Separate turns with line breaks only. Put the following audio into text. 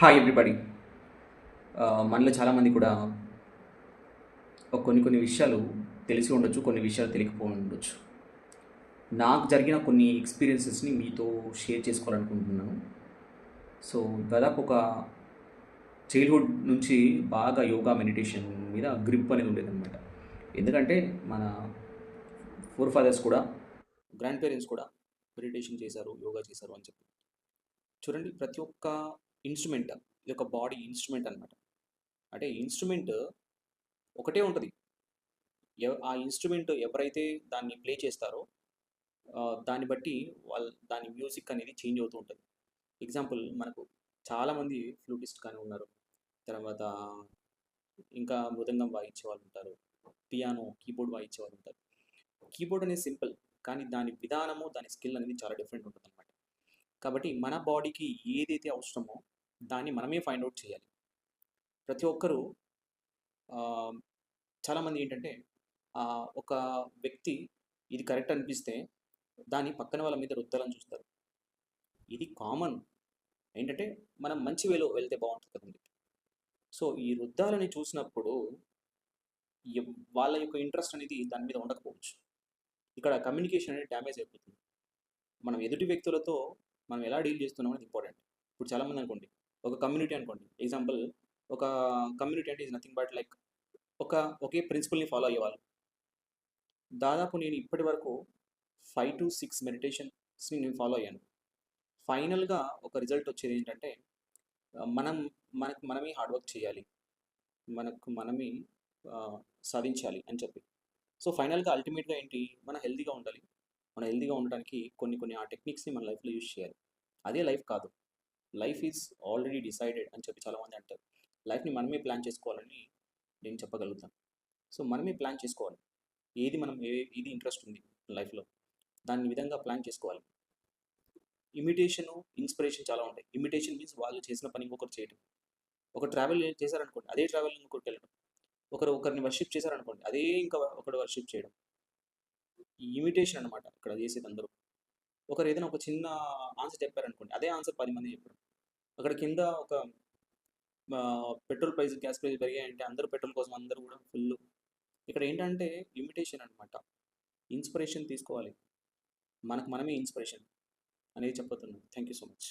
Hi everybody. మనలో చాలామంది కూడా కొన్ని కొన్ని విషయాలు తెలిసి ఉండొచ్చు, కొన్ని విషయాలు తెలియకపోయి ఉండొచ్చు. నాకు జరిగిన కొన్ని ఎక్స్‌పీరియన్సెస్‌ని మీతో షేర్ చేసుకోవాలనుకుంటున్నాను. సో, దాదాపు ఒక చైల్డ్‌హుడ్ నుంచి బాగా యోగా, మెడిటేషన్ మీద గ్రిప్ అనేది ఉండేదనమాట. ఎందుకంటే మన ఫోర్ ఫాదర్స్ కూడా, గ్రాండ్ పేరెంట్స్ కూడా మెడిటేషన్ చేశారు, యోగా చేశారు అని చెప్పి. చూడండి, ప్రతి ఒక్క ఇన్‌స్ట్రుమెంట్, ఇది ఒక బాడీ ఇన్‌స్ట్రుమెంట్ అనమాట. అంటే ఇన్‌స్ట్రుమెంట్ ఒకటే ఉంటది. ఆ ఇన్‌స్ట్రుమెంట్ ఎవరైతే దాన్ని ప్లే చేస్తారో దాన్ని బట్టి దాని మ్యూజిక్ అనేది చేంజ్ అవుతూ ఉంటది. ఎగ్జాంపుల్ మనకు చాలామంది ఫ్లూటిస్ట్ కానీ ఉన్నారు. తర్వాత ఇంకా మృదంగం వాయించే వాళ్ళుంటారు. పియానో, కీబోర్డ్ వాయించే వాళ్ళుంటారు. కీబోర్డ్ అనేది సింపుల్. కానీ దాని విధానము, దాని స్కిల్ అనేది చాలా డిఫరెంట్ ఉంటుందన్నమాట. కాబట్టి మన బాడీకి ఏదైతే అవసరమో దాన్ని మనమే ఫైండ్ ఔట్ చేయాలి. ప్రతి ఒక్కరు ఆహ్, చాలామంది ఏంటంటే ఒక వ్యక్తి ఇది కరెక్ట్ అనిపిస్తే దాన్ని పక్కన వాళ్ళ మీద రుద్దాలని చూస్తారు. ఇది కామన్. ఏంటంటే మనం మంచి వేలో వెళ్తే బాగుంటుంది కదండి. సో ఈ రుద్దాలని చూసినప్పుడు వాళ్ళ యొక్క ఇంట్రెస్ట్ అనేది దాని మీద ఉండకపోవచ్చు. ఇక్కడ కమ్యూనికేషన్ అనేది డ్యామేజ్ అయిపోతుంది. మనం ఎదుటి వ్యక్తులతో మనం ఎలా డీల్ చేస్తున్నాం అనేది ఇంపార్టెంట్. ఇప్పుడు చాలామంది అనుకోండి, ఒక కమ్యూనిటీ అనుకోండి, ఎగ్జాంపుల్ ఒక కమ్యూనిటీ అంటే ఈజ్ నథింగ్ బట్ లైక్ ఒకే ప్రిన్సిపల్ని ఫాలో అయ్యేవాళ్ళు. దాదాపు నేను ఇప్పటి వరకు 5 to 6 మెడిటేషన్స్ని నేను ఫాలో అయ్యాను. ఫైనల్గా ఒక రిజల్ట్ వచ్చేది ఏంటంటే మనం మనకు మనమే హార్డ్ వర్క్ చేయాలి, మనకు మనమే సాధించాలి అని చెప్పి. సో ఫైనల్గా అల్టిమేట్గా ఏంటి, మనం హెల్తీగా ఉండాలి. మనం హెల్తీగా ఉండడానికి కొన్ని కొన్ని ఆ టెక్నిక్స్ని మన లైఫ్లో యూజ్ చేయాలి. అదే లైఫ్ కాదు, లైఫ్ ఈజ్ ఆల్రెడీ డిసైడెడ్ అని చెప్పి చాలామంది అంటారు. లైఫ్ని మనమే ప్లాన్ చేసుకోవాలని నేను చెప్పగలుగుతాను. సో మనమే ప్లాన్ చేసుకోవాలి. ఏది ఇంట్రెస్ట్ ఉంది లైఫ్లో, దాని విధంగా ప్లాన్ చేసుకోవాలి. ఇమిటేషను, ఇన్స్పిరేషన్ చాలా ఉంటాయి. ఇమిటేషన్ మీన్స్ వాళ్ళు చేసిన పని ఇంకొకరు చేయడం. ఒక ట్రావెల్ చేశారనుకోండి, అదే ట్రావెల్ ఇంకొకరికి వెళ్ళడం. ఒకరిని వర్షిప్ చేశారనుకోండి, అదే ఇంకా ఒకడు వర్షిప్ చేయడం. ఈ ఇమిటేషన్ అనమాట ఇక్కడ చేసేది అందరూ. ఒకరు ఏదైనా ఒక చిన్న ఆన్సర్ చెప్పారనుకోండి, అదే ఆన్సర్ 10 మంది చెప్పడం. అక్కడ కింద ఒక పెట్రోల్ ప్రైస్, గ్యాస్ ప్రైస్ పెరిగాయంటే అందరూ పెట్రోల్ కోసం అందరూ కూడా ఫుల్. ఇక్కడ ఏంటంటే ఇమిటేషన్ అనమాట. ఇన్స్పిరేషన్ తీసుకోవాలి. మనకు మనమే ఇన్స్పిరేషన్ అనేది చెప్పబోతున్నాను. Thank you so much.